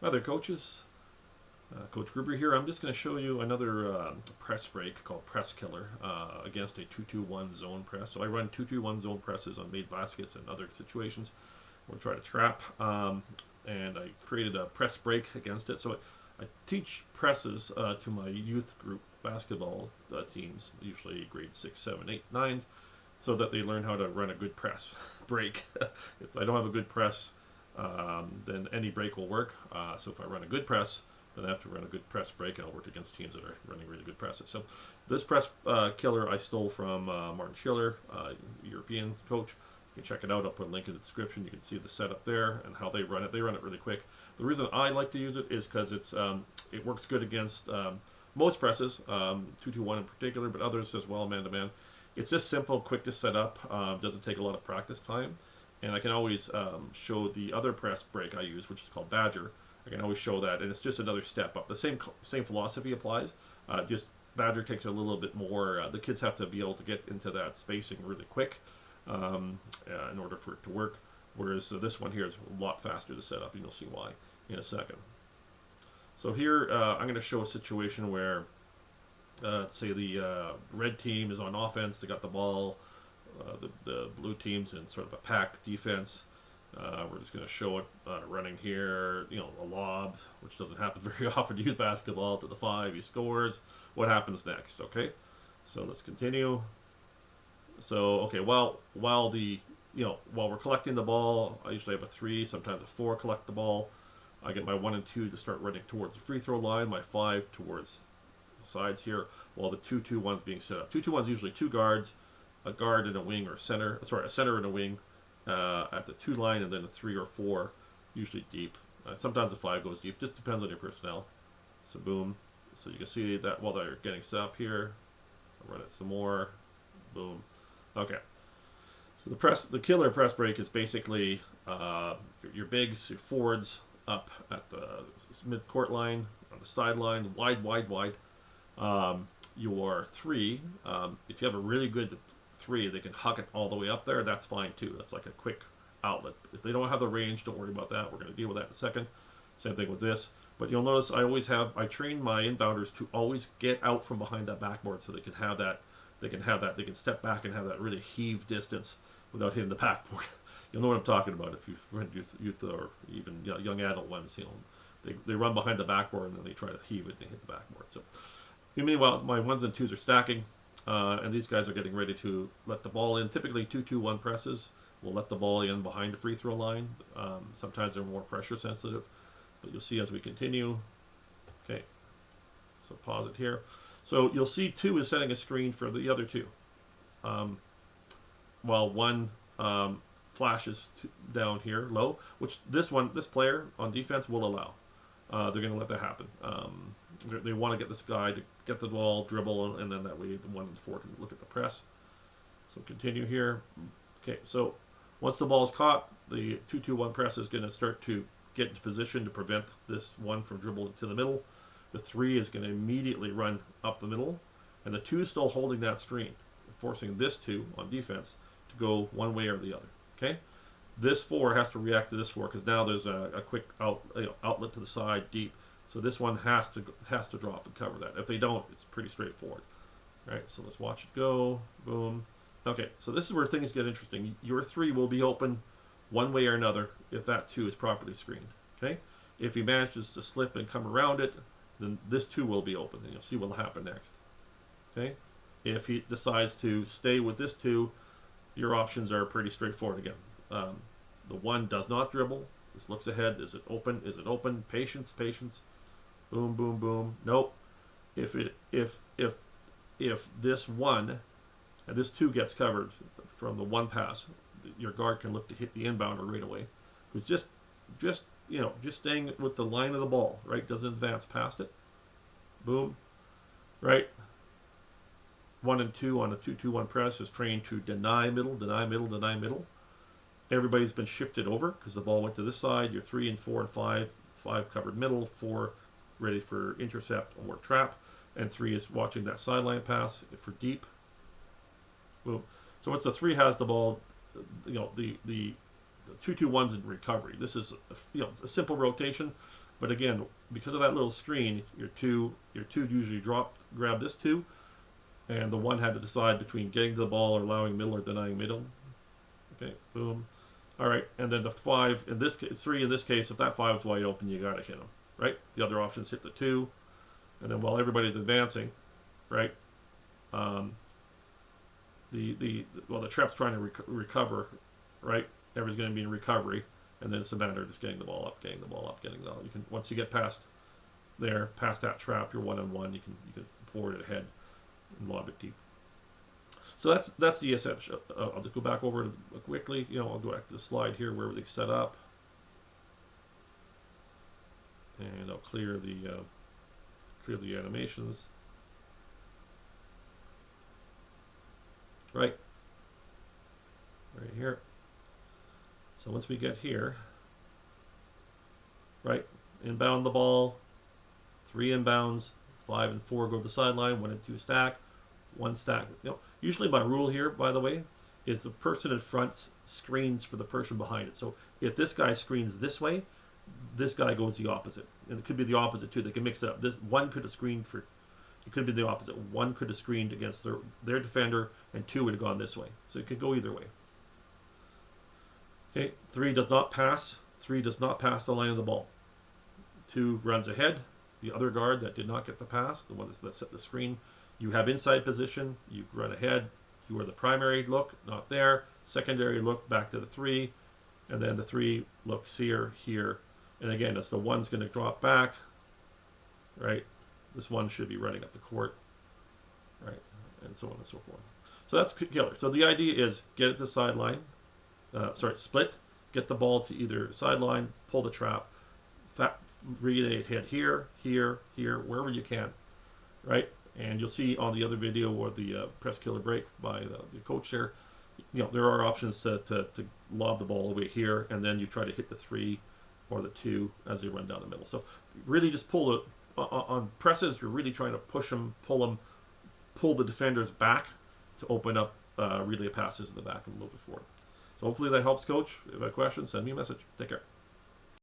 Hi there, coaches. Coach Gruber here. I'm just going to show you another press break called Press Killer against a 2-2-1 zone press. So I run 2-2-1 zone presses on made baskets and other situations. We'll try to trap, and I created a press break against it. So I teach presses to my youth group basketball teams, usually grade 6, 7, 8, 9, so that they learn how to run a good press break. If I don't have a good press, then any break will work. So if I run a good press, then I have to run a good press break, and I'll work against teams that are running really good presses. So this press killer I stole from Martin Schiller, European coach. You can check it out. I'll put a link in the description. You can see the setup there and how they run it. They run it really quick. The reason I like to use it is because it works good against most presses, 2-2-1 in particular, but others as well, man-to-man. It's just simple, quick to set up. Doesn't take a lot of practice time. And I can always show the other press break I use, which is called Badger. I can always show that, and it's just another step up. The same philosophy applies. Just Badger takes a little bit more. The kids have to be able to get into that spacing really quick in order for it to work. Whereas this one here is a lot faster to set up, and you'll see why in a second. So here I'm going to show a situation where, let's say the red team is on offense. They got the ball. The blue team's in sort of a pack defense. We're just going to show it running here, a lob, which doesn't happen very often to youth basketball, to the 5, he scores. What happens next? Okay, so let's continue. So okay, while we're collecting the ball, I usually have a 3, sometimes a 4 collect the ball. I get my 1 and 2 to start running towards the free throw line, my 5 towards the sides here, while the 2-2-1's being set up. 2-2-1's usually 2 guards, a guard and a wing, or a center and a wing. At the 2 line, and then a 3 or 4, usually deep. Sometimes a 5 goes deep. Just depends on your personnel. So boom. So you can see that while they're getting set up here, I'll run it some more. Boom. Okay. So the killer press break is basically your bigs, your forwards up at the mid-court line, on the sideline, wide. Your 3, if you have a really good 3, they can huck it all the way up there. That's fine too. That's like a quick outlet. If they don't have the range, don't worry about that. We're going to deal with that in a second. Same thing with this. But you'll notice I train my inbounders to always get out from behind that backboard so they can have that. They can step back and have that really heave distance without hitting the backboard. You'll know what I'm talking about if you've run youth or even young adult ones. They run behind the backboard and then they try to heave it and hit the backboard. So meanwhile, my 1s and 2s are stacking. And these guys are getting ready to let the ball in. Typically 2-2-1 presses will let the ball in behind the free throw line. Sometimes they're more pressure sensitive, but you'll see as we continue. Okay, so pause it here. So you'll see 2 is setting a screen for the other 2, while 1 flashes down here low, which this player on defense will allow. They're going to let that happen. They want to get this guy to get the ball, dribble, and then that way the 1 and 4 can look at the press. So continue here. Okay, so once the ball is caught, the 2-2-1 press is going to start to get into position to prevent this 1 from dribbling to the middle. The 3 is going to immediately run up the middle, and the 2 is still holding that screen, forcing this 2 on defense to go one way or the other. Okay, this 4 has to react to this 4 because now there's a quick outlet to the side deep. So this one has to drop and cover that. If they don't, it's pretty straightforward. All right, so let's watch it go. Boom. Okay, so this is where things get interesting. Your 3 will be open one way or another if that 2 is properly screened. Okay, if he manages to slip and come around it, then this 2 will be open, and you'll see what will happen next. Okay, if he decides to stay with this 2, your options are pretty straightforward again. The 1 does not dribble. This looks ahead. Is it open? Is it open? Patience. Boom, boom, boom. Nope. If this 1 and this 2 gets covered from the 1 pass, your guard can look to hit the inbounder right away. Who's just staying with the line of the ball, right? Doesn't advance past it. Boom. Right. 1 and 2 on a 2-2-1 press is trained to deny middle. Everybody's been shifted over because the ball went to this side. Your 3 and 4 and 5 covered middle, 4 ready for intercept or trap, and 3 is watching that sideline pass for deep. Boom. So once the 3 has the ball, the 2-2-1's in recovery. This is a simple rotation, But again, because of that little screen, your two usually grab this 2, and the 1 had to decide between getting to the ball or allowing middle or denying middle. Okay, boom. All right, and then the 5 in this case, 3 in this case, if that 5 is wide open, you gotta hit them, right? The other options hit the 2, and then while everybody's advancing, right? The trap's trying to recover, right? Everybody's going to be in recovery, and then it's a matter of just getting the ball up, getting the ball up, getting the ball. You can, once you get past there, past that trap, you're 1-on-1. You can forward it ahead and lob it deep. So that's the essential. I'll just go back over it quickly. I'll go back to the slide here where everything's set up, and I'll clear the animations. Right here. So once we get here, right, inbound the ball, 3 inbounds, 5 and 4 go to the sideline, 1 and 2 stack, 1 stack. Usually my rule here, by the way, is the person in front screens for the person behind it. So if this guy screens this way, this guy goes the opposite. And it could be the opposite too. They can mix it up. This 1 could have screened for, it could be the opposite. 1 could have screened against their defender, and 2 would have gone this way. So it could go either way. Okay, 3 does not pass. 3 does not pass the line of the ball. 2 runs ahead. The other guard that did not get the pass, the one that set the screen, you have inside position. You run ahead. You are the primary look, not there. Secondary look back to the 3, and then the 3 looks here, here, and again, as the 1's going to drop back, right? This 1 should be running up the court, right? And so on and so forth. So that's killer. So the idea is get it to sideline, split, get the ball to either sideline, pull the trap, relay it head here, here, here, wherever you can, right? And you'll see on the other video or the press killer break by the coach there, there are options to lob the ball away here, and then you try to hit the 3 or the 2 as they run down the middle. So really just pull it. On presses, you're really trying to push them, pull the defenders back to open up relay passes in the back and move it forward. So hopefully that helps, Coach. If you have questions, send me a message. Take care.